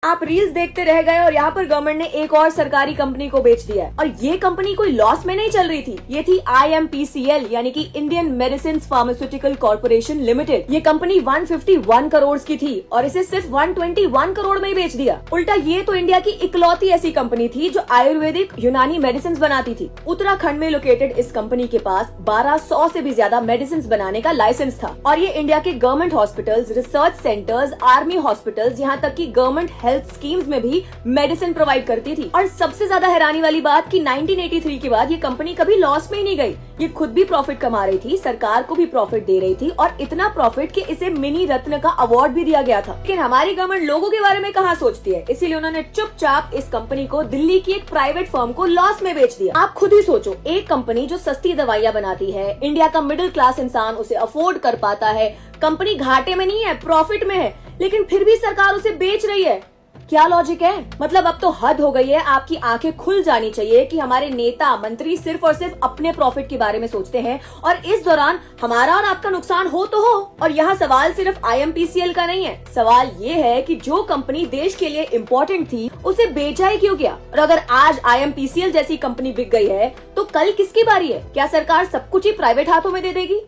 आप रील्स देखते रह गए और यहाँ पर गवर्नमेंट ने एक और सरकारी कंपनी को बेच दिया है। और ये कंपनी कोई लॉस में नहीं चल रही थी, ये थी IMPCL यानी कि Indian medicine pharmaceutical corporation limited. ये कंपनी 151 करोड़ की थी और इसे सिर्फ 121 करोड़ में ही बेच दिया। उल्टा ये तो इंडिया की इकलौती ऐसी कंपनी थी जो आयुर्वेदिक यूनानी मेडिसिन बनाती थी। उत्तराखंड में लोकेटेड इस कंपनी के पास 1200 से भी ज्यादा मेडिसिन बनाने का लाइसेंस था और ये इंडिया के government hospitals, research centres, army hospitals, यहाँ तक की गवर्नमेंट हेल्थ स्कीम्स में भी मेडिसिन प्रोवाइड करती थी। और सबसे ज्यादा हैरानी वाली बात कि 1983 के बाद ये कंपनी कभी लॉस में ही नहीं गई। ये खुद भी प्रॉफिट कमा रही थी, सरकार को भी प्रॉफिट दे रही थी और इतना प्रॉफिट कि इसे मिनी रत्न का अवार्ड भी दिया गया था। लेकिन हमारी गवर्नमेंट लोगों के बारे में कहाँ सोचती है, इसीलिए उन्होंने चुपचाप इस कंपनी को दिल्ली की एक प्राइवेट फर्म को लॉस में बेच दिया। आप खुद ही सोचो, एक कंपनी जो सस्ती दवाइयाँ बनाती है, इंडिया का मिडिल क्लास इंसान उसे अफोर्ड कर पाता है, कंपनी घाटे में नहीं है, प्रॉफिट में है, लेकिन फिर भी सरकार उसे बेच रही है। क्या लॉजिक है? मतलब अब तो हद हो गई है। आपकी आंखें खुल जानी चाहिए कि हमारे नेता मंत्री सिर्फ और सिर्फ अपने प्रॉफिट के बारे में सोचते हैं और इस दौरान हमारा और आपका नुकसान हो तो हो। और यहाँ सवाल सिर्फ IMPCL का नहीं है, सवाल ये है कि जो कंपनी देश के लिए इम्पोर्टेंट थी उसे बेचा ही क्यों गया। और अगर आज IMPCL जैसी कंपनी बिक गई है तो कल किसकी बारी है? क्या सरकार सब कुछ ही प्राइवेट हाथों में दे देगी?